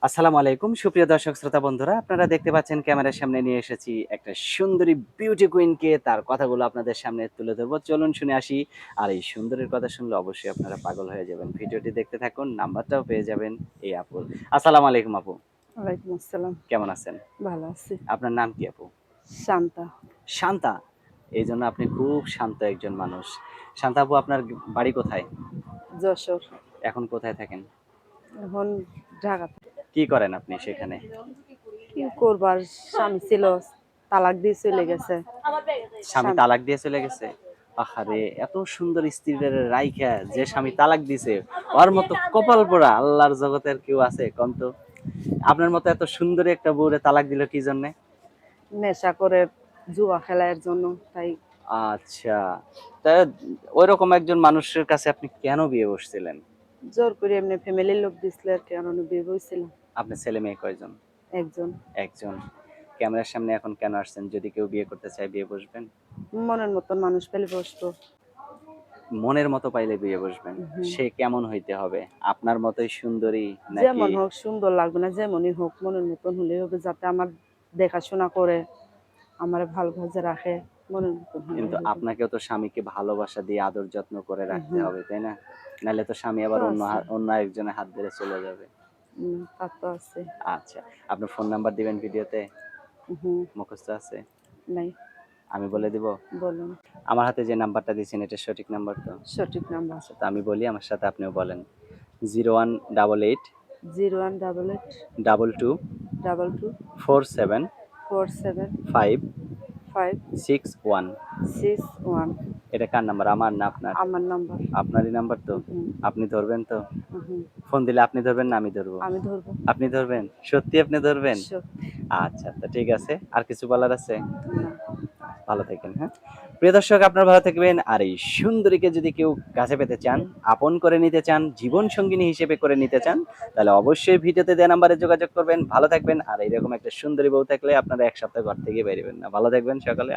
আসসালামু আলাইকুম সুপ্রিয় দর্শক শ্রোতা বন্ধুরা, আপনারা দেখতে পাচ্ছেন ক্যামেরার সামনে নিয়ে এসেছি একটা সুন্দরী বিউটি কুইনকে। তার কথাগুলো আপনাদের সামনে তুলে ধরবো, চলুন শুনে আসি। আর এই সুন্দরীর কথা শুনলে অবশ্যই আপনারা পাগল হয়ে যাবেন। ভিডিওটি দেখতে থাকুন, নাম্বারটাও পেয়ে যাবেন এই আপুর। আসসালামু আলাইকুম আপু, ওয়ালাইকুম আসসালাম। কেমন আছেন? ভালো আছি। আপনার নাম কি আপু? শান্তা। শান্তা। এই জন্য আপনি খুব শান্ত একজন মানুষ। শান্তা আপু, আপনার বাড়ি কোথায়? যশোর। এখন কোথায় থাকেন? এখন ঢাকাতে। কি করেন আপনি সেখানে? কি করবার, স্বামী ছিল, তালাক দিয়ে চলে গেছে। স্বামী স্বামী তালাক দিয়ে চলে গেছে? আহারে, এত সুন্দর স্ত্রীদের রাইখা যে স্বামী তালাক দিছে, ওর মতো কপাল পোড়া আল্লাহর জগতের কেউ আছে কোন তো? আপনার মতো এত সুন্দরী একটা বউরে তালাক দিল কি জন্য? নেশা করে, জুয়া খেলার জন্য। তাই আচ্ছা, তা ওইরকম একজন মানুষের কাছে আপনি কেন বিয়ে বসছিলেন? জোর করে এমনি ফ্যামিলির লোক দিছিল আর কি, আমি বিয়ে বইছিলাম। আপনার ছেলে মেয়ে কয়জন? একজন। একজন। ক্যামেরার সামনে এখন কেন আসছেন? যদি কেউ বিয়ে করতে চায় বিয়ে বসবেন? মনের মতন মানুষ পেলে বসবো। মনের মতো পাইলে বিয়ে বসবেন? হুম। সে কেমন হইতে হবে? আপনার মতোই সুন্দরী নাকি? যেমন হোক, সুন্দর লাগবে না, যেমনই হোক মনের মতন হলেই হবে, যাতে আমার দেখাশোনা করে, আমার ভালো ভাজে রাখে। মনের মতন হলেই কিন্তু হবে। আপনাকেও তো স্বামীকে ভালোবাসা দিয়ে আদর যত্ন করে রাখতে হুম। হবে, তাই না? নাহলে তো স্বামী তো আবার আছে। অন্য একজনের হাত ধরে চলে যাবে। তা তো আছে। আচ্ছা, আপনার ফোন নাম্বার দিবেন ভিডিওতে? হুম। মুখস্থ আছে? নাই। আমি বলে দিব? বলুন। আমার হাতে যে নাম্বারটা দিয়েছেন এটা সঠিক নাম্বার তো? সঠিক নাম্বার। আচ্ছা, তো আমি বলি, আমার সাথে আপনিও বলেন। 0188 0188 22 22 47 47 5 5 61। 61। এটা কার নাম্বার, আমার না আপনার? আমার নাম্বার। আপনারই নাম্বার তো? হুম। আপনি ধরবেন তো? হুম। ফোন দিলে আপনি ধরবেন না আমি ধরবো? আমি ধরবো। আপনি ধরবেন? সত্যি আপনি ধরবেন? সত্যি। আচ্ছা, তো ঠিক আছে। আর কিছু বলার আছে? না। ভালো থাকেন, হ্যাঁ? প্রিয় দর্শক, আপনারা ভালো থাকবেন। আর এই সুন্দরীকে যদি কেউ কাছে পেতে চান, আপন করে নিতে চান, জীবন সঙ্গিনী হিসেবে করে নিতে চান, তাহলে অবশ্যই ভিডিওতে দেওয়া নাম্বারে যোগাযোগ করবেন। ভালো থাকবেন। আর এরকম একটা সুন্দরী বউ থাকলে আপনারা ১ সপ্তাহ ঘর থেকে বেরোবেন না। ভালো থাকবেন সকলে।